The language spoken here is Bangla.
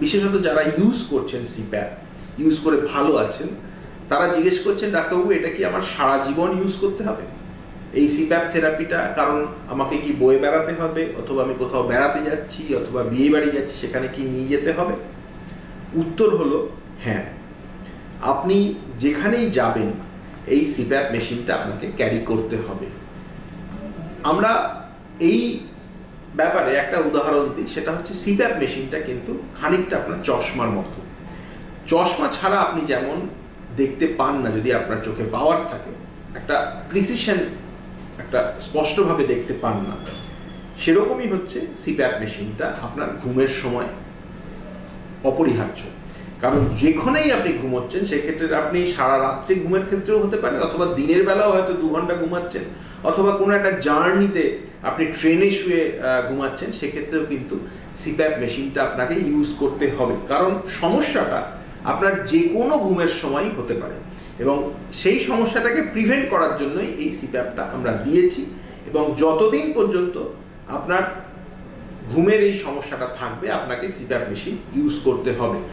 বিশেষত যারা ইউজ করছেন সিপ্যাপ, ইউজ করে ভালো আছেন, তারা জিজ্ঞেস করছেন ডাক্তারবাবু এটা কি আমার সারা জীবন ইউজ করতে হবে এই সিপ্যাপ থেরাপিটা? কারণ আমাকে কি বয়ে বেড়াতে হবে, অথবা আমি কোথাও বেড়াতে যাচ্ছি অথবা বিয়ে বাড়ি যাচ্ছি সেখানে কি নিয়ে যেতে হবে? উত্তর হলো হ্যাঁ, আপনি যেখানেই যাবেন এই সিপ্যাপ মেশিনটা আপনাকে ক্যারি করতে হবে। আমরা এই ব্যাপারে একটা উদাহরণ দিই, সেটা হচ্ছে সিপ্যাপ মেশিনটা কিন্তু খানিকটা আপনার চশমার মতো। চশমা ছাড়া আপনি যেমন দেখতে পান না, যদি আপনার চোখে পাওয়ার থাকে, একটা প্রিসিশন, একটা স্পষ্টভাবে দেখতে পান না, সেরকমই হচ্ছে সিপ্যাপ মেশিনটা আপনার ঘুমের সময় অপরিহার্য। কারণ যেখানেই আপনি ঘুমোচ্ছেন সেক্ষেত্রে আপনি সারা রাত্রে ঘুমের ক্ষেত্রেও হতে পারে, অথবা দিনের বেলাও হয়তো 2 ঘন্টা ঘুমাচ্ছেন, অথবা কোনো একটা জার্নিতে আপনি ট্রেনে শুয়ে ঘুমাচ্ছেন, সেক্ষেত্রেও কিন্তু সিপ্যাপ মেশিনটা আপনাকে ইউজ করতে হবে। কারণ সমস্যাটা আপনার যে কোনো ঘুমের সময়ই হতে পারে, এবং সেই সমস্যাটাকে প্রিভেন্ট করার জন্যই এই সিপ্যাপটা আমরা দিয়েছি। এবং যতদিন পর্যন্ত আপনার ঘুমের এই সমস্যাটা থাকবে আপনাকে সিপ্যাপ মেশিন ইউজ করতে হবে।